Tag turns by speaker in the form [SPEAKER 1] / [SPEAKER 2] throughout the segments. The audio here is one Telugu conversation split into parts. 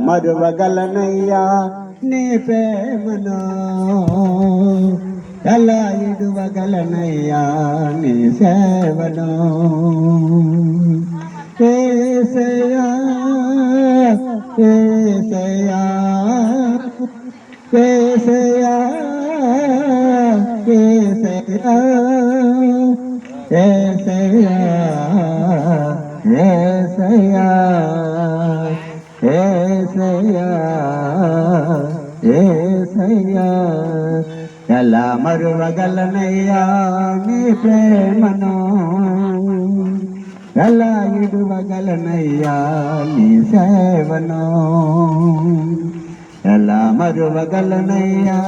[SPEAKER 1] మరువగలనయ్యా నీ ప్రేమను, ఎలా ఇడువగలనయ్యా నీ సేవను. యేసయ్యా యేసయ్యా యేసయ్యా యేసయ్యా యేసయ్యా యేసయ్యా యేసయ్యా యేసయ్యా, ఎలా మరువగలనయ్యా నీ ప్రేమను, ఎలా ఇడువగలనయ్యా నీ సేవను. ఎలా మరువగలనయ్యా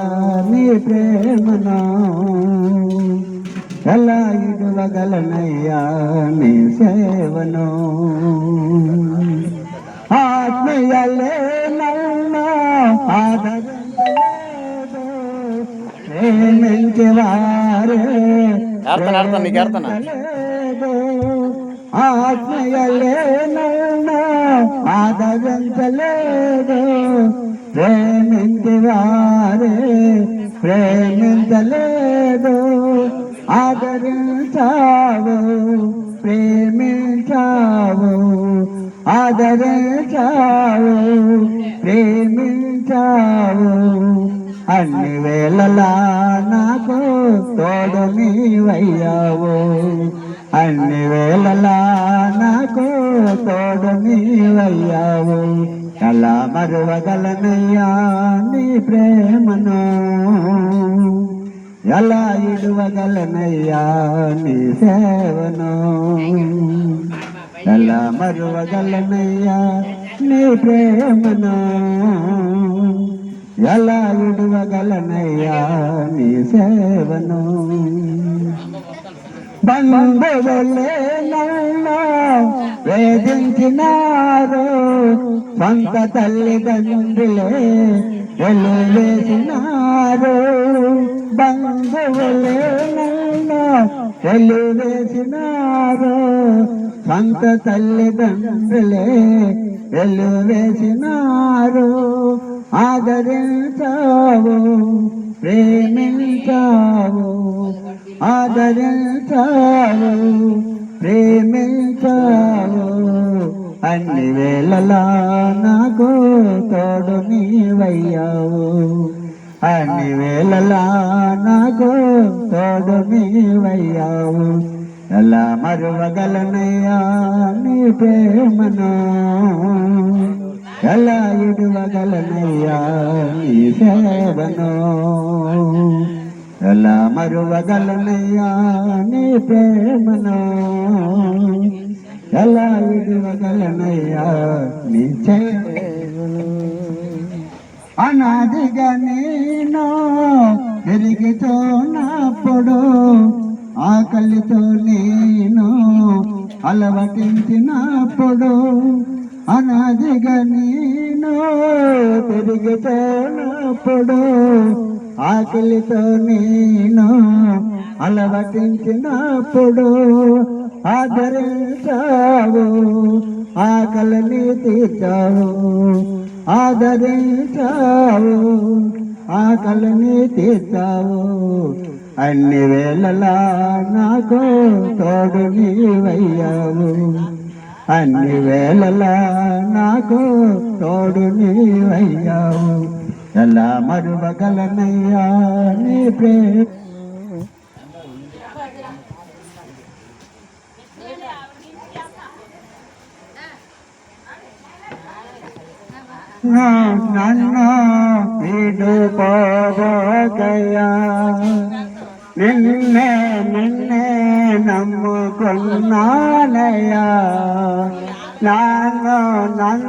[SPEAKER 1] నీ ప్రేమను, ఎలా ఇడువగలనయ్యా నీ సేవను. ఆత్మీయలే నన్ను ఆదరించలేదు, ప్రేమించేవారే ఆత్మీయలే నన్ను ఆదరించలేదు, ప్రేమించేవారే ప్రేమించలేదు. ఆదరించావు ప్రేమించావు, ఆదరించావు ప్రేమించావు, అన్ని వేళలా నాకు తోడు నీవయ్యావు, అన్ని వేళలా నాకు తోడు నీవయ్యావు. ఎలా మరువగలనయ్యా నీ ప్రేమను, ఎలా ఇడువగలనయ్యా నీ సేవను. ఎలా మరువగలనయ్యా నీ ప్రేమను, ఎలా ఇడువగలనయ్యా నీ సేవను. బంధువులే నన్ను వేధించినారు, సొంత తల్లిదండ్రులే వెలువేసినారు. బంధువులే నన్ను వెలువేసినారు, సొంత తల్లిదండ్రులే వెలువేసినారు. ఆదరించావు ప్రేమించావు, ఆదరించావు ప్రేమించావు, అన్ని వేళలా నాకు తోడు నీవయ్యావు, అన్ని వేళలా నాకు తోడు నీవయ్యావు. ఎలా మరువగలనయ్యా నీ ప్రేమను, ఎలా ఇడువగలనయ్యా నీ సేవను. ఎలా మరువగలనయ్యా నీ ప్రేమను, ఎలా ఇడువగలనయ్యా నీ సేవను. అనాదిగా నేను తిరుగుతున్నప్పుడు, ఆకలితో నేను అలవటించినప్పుడు, అనాదిగా నేను తిరుగుతున్నప్పుడు, ఆకలితో నేను అలవటించినప్పుడు, ఆదరించావు ఆకలిని తీర్చావు, ఆదరించావు ఆకలిని తీర్చావు, అన్ని వేళలా నాకు తోడు నీవయ్యావు, అన్ని వేళలా నాకు తోడు నీవయ్యావు. ఎలా మరువగలనయ్యా నీ ప్రేమ. నన్ను విడుపోవకయ్యా, నిన్నే నిన్నే నమ్ముకున్నానయ్యా, నన్ను